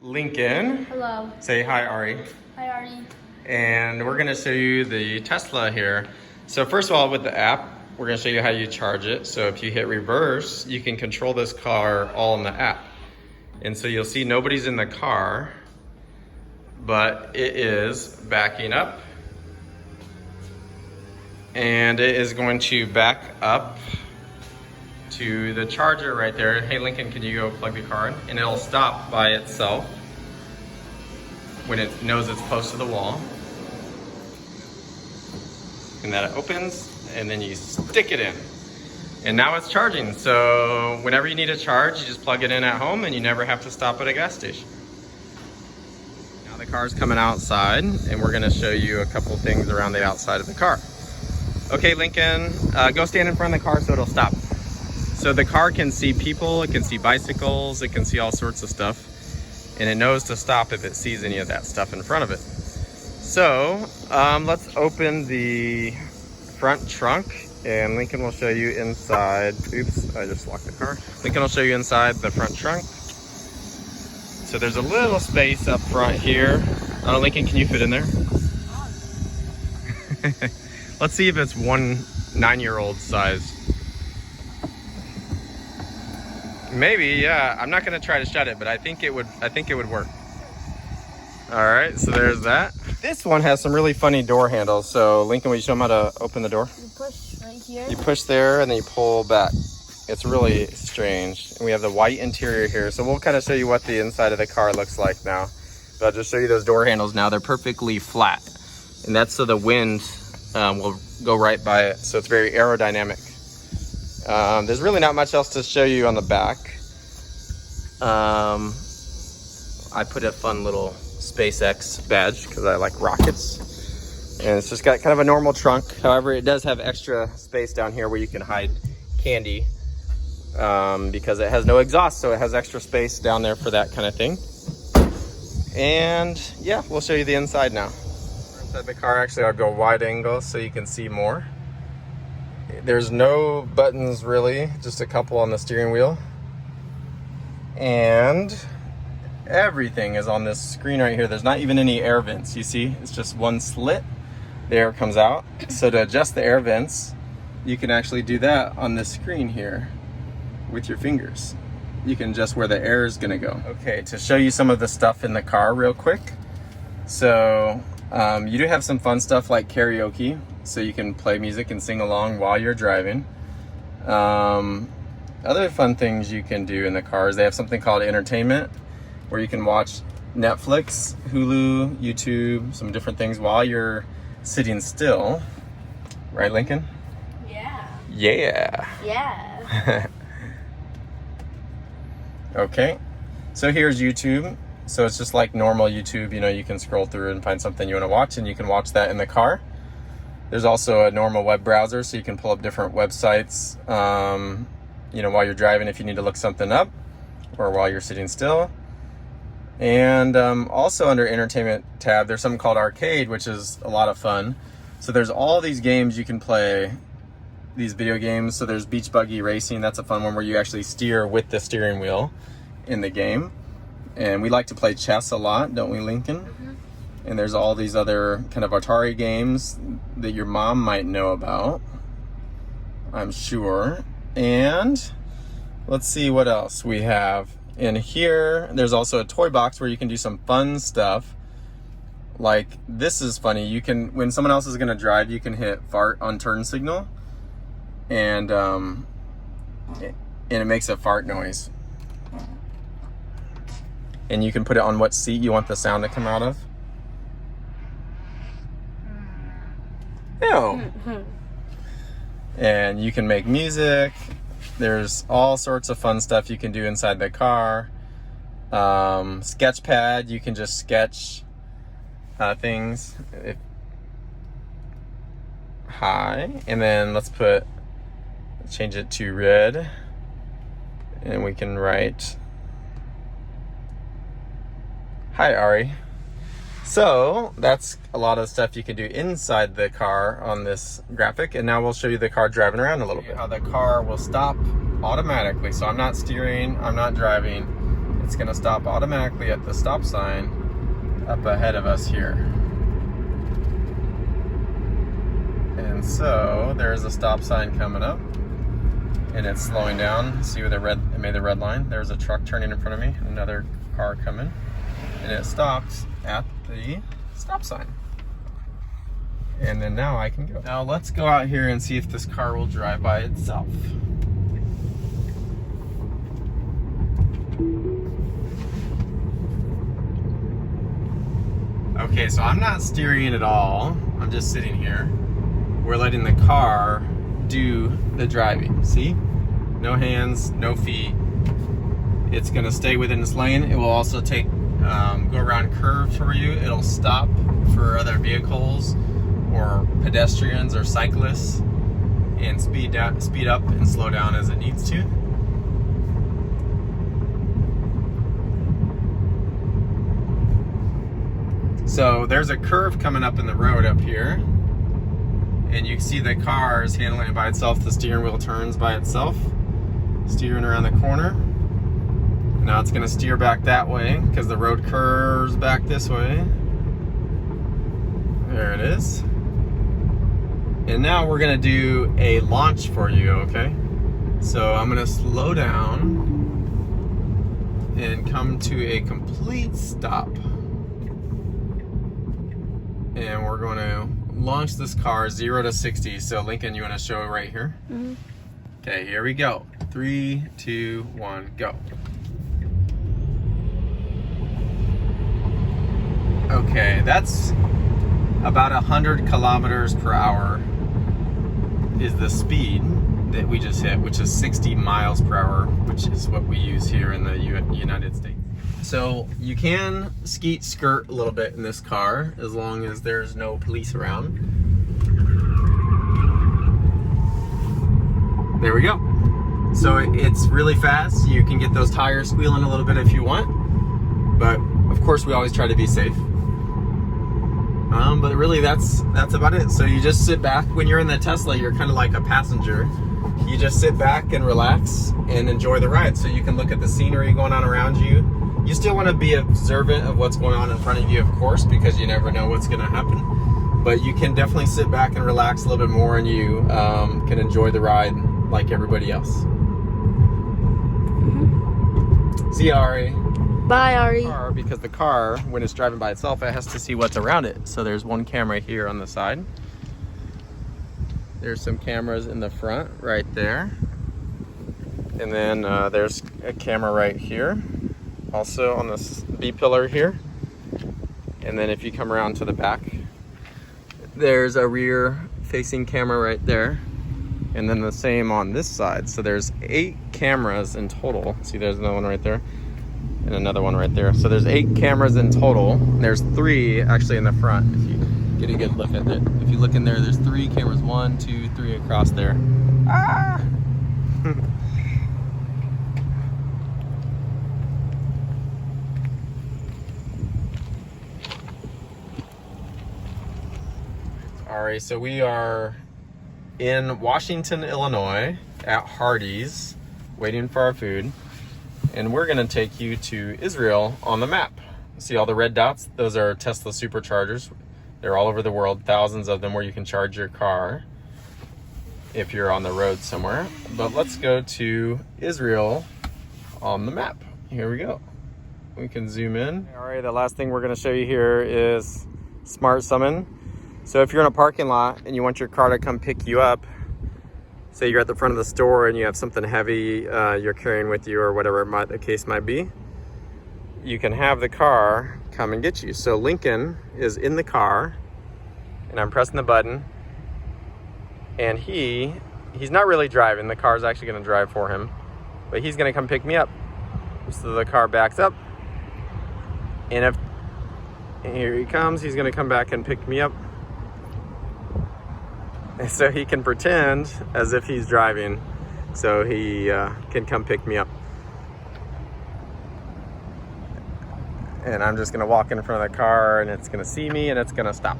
Lincoln. Hello. Say hi, Ari. Hi, Artie. And we're gonna show you the Tesla here. So first of all, with the app, we're gonna show you how you charge it. So if you hit reverse, you can control this car all in the app. And so you'll see nobody's in the car, but it is backing up. And it is going to back up to the charger right there. Hey Lincoln, can you go plug the car in? And it'll stop by itself when it knows it's close to the wall. And that opens, and then you stick it in. And now it's charging, so whenever you need a charge, you just plug it in at home and you never have to stop at a gas station. Now the car's coming outside, and we're gonna show you a couple things around the outside of the car. Okay, Lincoln, go stand in front of the car so it'll stop. So the car can see people, it can see bicycles, it can see all sorts of stuff. And it knows to stop if it sees any of that stuff in front of it. So let's open the front trunk and Lincoln will show you inside. Oops, I just locked the car. Lincoln will show you inside the front trunk. So there's a little space up front here. Lincoln, can you fit in there? Let's see if it's one 9-year-old size. Maybe, yeah. I'm not gonna try to shut it, but I think it would work. All right, so there's that. This one has some really funny door handles. So Lincoln, will you show them how to open the door? You push right here. You push there and then you pull back. It's really strange. And we have the white interior here. So we'll kind of show you what the inside of the car looks like now. But I'll just show you those door handles now. They're perfectly flat. And that's so the wind will go right by it. So it's very aerodynamic. There's really not much else to show you on the back. I put a fun little SpaceX badge because I like rockets. And it's just got kind of a normal trunk. However, it does have extra space down here where you can hide candy because it has no exhaust, so it has extra space down there for that kind of thing. And yeah, we'll show you the inside now. Inside the car, actually, I'll go wide angle so you can see more. There's no buttons really, just a couple on the steering wheel. And everything is on this screen right here. There's not even any air vents, you see? It's just one slit, the air comes out. So to adjust the air vents, you can actually do that on this screen here with your fingers. You can adjust where the air is gonna go. Okay, to show you some of the stuff in the car real quick. So you do have some fun stuff like karaoke. So you can play music and sing along while you're driving. Other fun things you can do in the cars, they have something called entertainment, where you can watch Netflix, Hulu, YouTube, some different things while you're sitting still. Right, Lincoln? Yeah. Yeah. Yeah. Okay, so here's YouTube. So it's just like normal YouTube, you know, you can scroll through and find something you want to watch, and you can watch that in the car. There's also a normal web browser, so you can pull up different websites, you know, while you're driving if you need to look something up, or while you're sitting still. And also under entertainment tab, there's something called arcade, which is a lot of fun. So there's all these games you can play, these video games. So there's beach buggy racing. That's a fun one where you actually steer with the steering wheel in the game. And we like to play chess a lot, don't we, Lincoln? Mm-hmm. And there's all these other kind of Atari games that your mom might know about, I'm sure. And let's see what else we have in here. There's also a toy box where you can do some fun stuff. Like, this is funny. You can, when someone else is gonna drive, you can hit fart on turn signal, and it makes a fart noise. And you can put it on what seat you want the sound to come out of. Ew. And you can make music. There's all sorts of fun stuff you can do inside the car. Sketchpad, you can just sketch things. Hi. And then let's change it to red. And we can write, hi, Ari. So that's a lot of stuff you can do inside the car on this graphic. And now we'll show you the car driving around a little bit. How the car will stop automatically. So I'm not steering, I'm not driving. it's gonna stop automatically at the stop sign up ahead of us here. And so there's a stop sign coming up and it's slowing down. See where it made the red line? There's a truck turning in front of me, another car coming, and it stops at the stop sign. And then now I can go. Now let's go out here and see if this car will drive by itself. Okay, so I'm not steering at all. I'm just sitting here. We're letting the car do the driving. See? No hands, no feet. It's gonna stay within this lane. It will also take, go around curves for you. It'll stop for other vehicles or pedestrians or cyclists and speed up and slow down as it needs to. So there's a curve coming up in the road up here, and you can see the car is handling it by itself. The steering wheel turns by itself, steering around the corner. Now it's gonna steer back that way because the road curves back this way. There it is. And now we're gonna do a launch for you, okay? So I'm gonna slow down and come to a complete stop. And we're going to launch this car 0 to 60. So Lincoln, you want to show right here? Mm-hmm. Okay, here we go. 3, 2, 1, go. Okay, that's about 100 kilometers per hour is the speed that we just hit, which is 60 miles per hour, which is what we use here in the United States. So you can skirt a little bit in this car as long as there's no police around. There we go. So it's really fast. You can get those tires squealing a little bit if you want, but of course we always try to be safe. But really that's about it. So you just sit back. When you're in the Tesla, you're kind of like a passenger. You just sit back and relax and enjoy the ride. So you can look at the scenery going on around you. You still want to be observant of what's going on in front of you, of course, because you never know what's going to happen. But you can definitely sit back and relax a little bit more, and you can enjoy the ride like everybody else. Mm-hmm. See you, Ari. Bye, Ari. Because the car, when it's driving by itself, it has to see what's around it. So there's one camera here on the side. There's some cameras in the front right there. And then there's a camera right here. Also on this B-pillar here. And then if you come around to the back, there's a rear facing camera right there. And then the same on this side. So there's 8 cameras in total. See, there's another one right there and another one right there. So there's 8 cameras in total. There's 3 actually in the front. If you get a good look at it. If you look in there, there's 3 cameras, 1, 2, 3 across there. Ah! Alright, so we are in Washington, Illinois at Hardee's, waiting for our food. And we're gonna take you to Israel on the map. See all the red dots? Those are Tesla superchargers. They're all over the world, thousands of them where you can charge your car if you're on the road somewhere. But let's go to Israel on the map. Here we go. We can zoom in. Alright, the last thing we're gonna show you here is Smart Summon. So if you're in a parking lot and you want your car to come pick you up, say you're at the front of the store and you have something heavy you're carrying with you or whatever the case might be, you can have the car come and get you. So Lincoln is in the car and I'm pressing the button and he's not really driving. The car's actually gonna drive for him, but he's gonna come pick me up. So the car backs up and here he comes, he's gonna come back and pick me up. So he can pretend as if he's driving, so he can come pick me up. And I'm just gonna walk in front of the car and it's gonna see me and it's gonna stop.